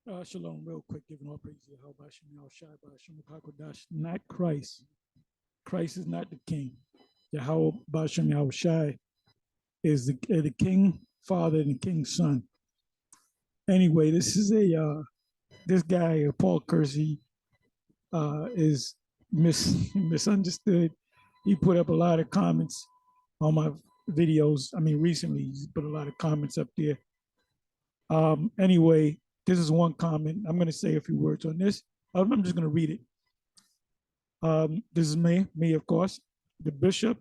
Shalom, real quick, giving all praise to Yahweh Shem Shai B'Hashem Hakodash, not Christ. Christ is not the king. Yahweh B'Hashem Shai is the king father and the king's son. Anyway, this is this guy Paul Kersey is misunderstood. He put up a lot of comments on my videos. I mean, recently he's put a lot of comments up there. Anyway, this is one comment. I'm going to say a few words on this. I'm just going to read it. This is me, of course. The Bishop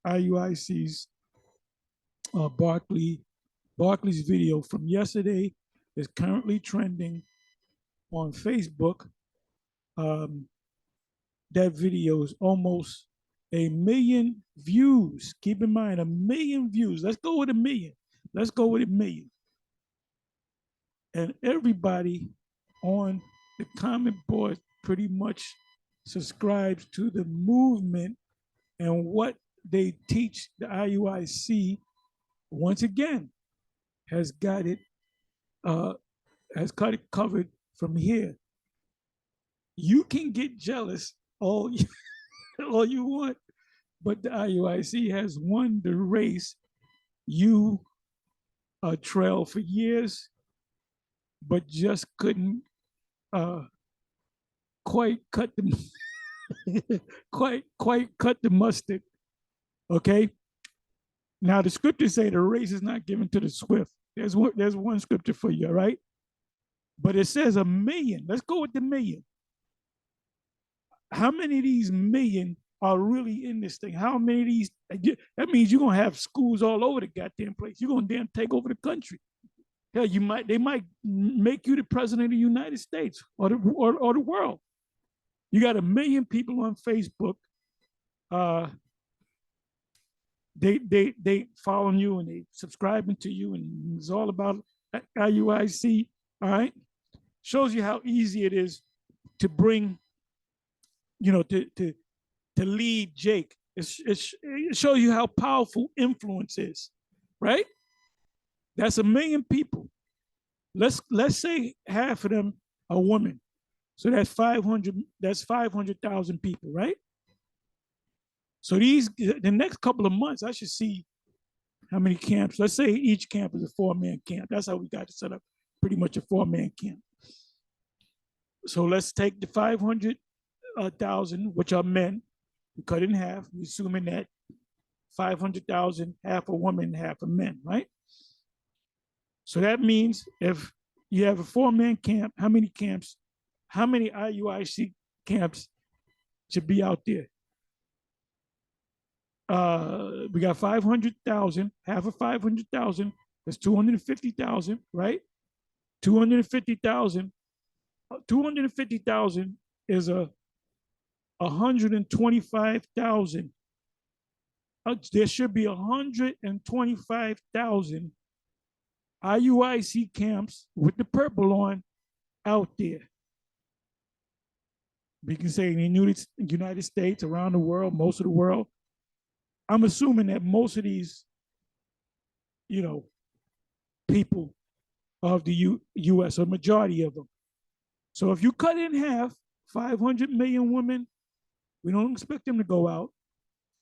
IUIC's Barclay's video from yesterday is currently trending on Facebook. That video is almost 1 million views. Keep in mind, 1 million views. Let's go with 1 million. Let's go with 1 million. And everybody on the comment board pretty much subscribes to the movement and what they teach. The IUIC, once again, has got it covered from here. You can get jealous all you want, but the IUIC has won the race. You trail for years, but just couldn't quite cut the quite cut the mustard. Okay. Now the scriptures say the race is not given to the swift. There's one scripture for you, right? But it says 1 million. Let's go with the million. How many of these million are really in this thing? How many of these? That means you're gonna have schools all over the goddamn place. You're gonna damn take over the country. Hell, they might make you the president of the United States or the world. You got 1 million people on Facebook. They following you and they subscribing to you, and it's all about IUIC. All right, shows you how easy it is to bring, to lead Jake. It shows you how powerful influence is, right? That's 1 million people. Let's say half of them are women. So that's 500. That's 500,000 people, right? So the next couple of months, I should see how many camps. Let's say each camp is a 4-man camp. That's how we got to set up pretty much a 4-man camp. So let's take the 500,000, which are men, we cut it in half. We're assuming that 500,000, half a woman, half a men, right? So that means if you have a 4-man camp, how many IUIC camps should be out there? We got 500,000, half of 500,000, that's 250,000, right? 250,000 is 125,000. There should be 125,000 IUIC camps with the purple on out there. We can say in the United States, around the world, most of the world. I'm assuming that most of these, people of the U.S., a majority of them. So if you cut in half, 500 million women, we don't expect them to go out.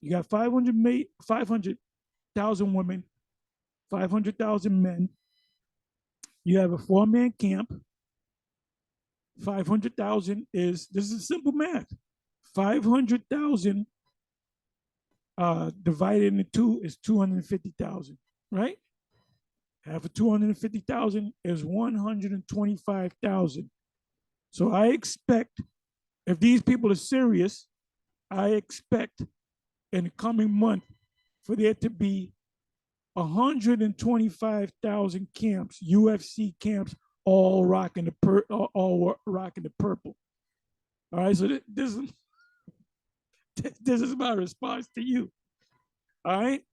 You got 500,000 women, 500,000 men. You have a 4-man camp. 500,000 this is simple math. 500,000 divided into 2 is 250,000, right? Half of 250,000 is 125,000. So I expect, if these people are serious, I expect in the coming month for there to be 125,000 camps, UFC camps, all rocking the purple. All right, so this is my response to you. All right,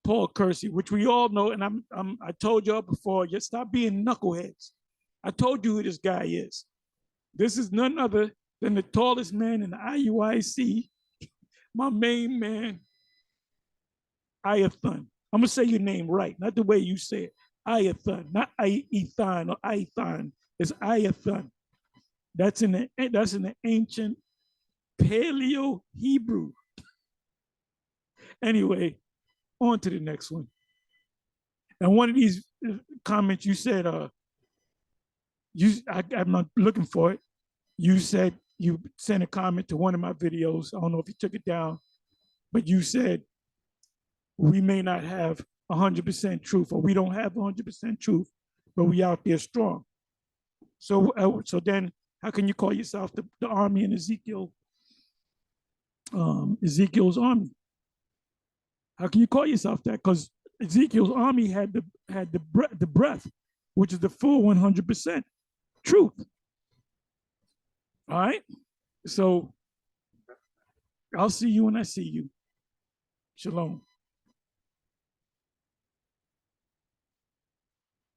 Paul Kersey, which we all know, and I told y'all before, just stop being knuckleheads. I told you who this guy is. This is none other than the tallest man in the IUIC, my main man, Iathon. I'm gonna say your name right, not the way you say it. Iathon, not Iathon or Iathon. It's Ayathon. That's in the ancient Paleo Hebrew. Anyway, on to the next one. And one of these comments you said, I'm not looking for it. You said you sent a comment to one of my videos. I don't know if you took it down, but you said we may not have 100% truth, or we don't have 100% truth, but we out there strong. So then, how can you call yourself the army in Ezekiel's army? How can you call yourself that? Because Ezekiel's army had the breath, which is the full 100% truth. All right. So I'll see you when I see you. Shalom.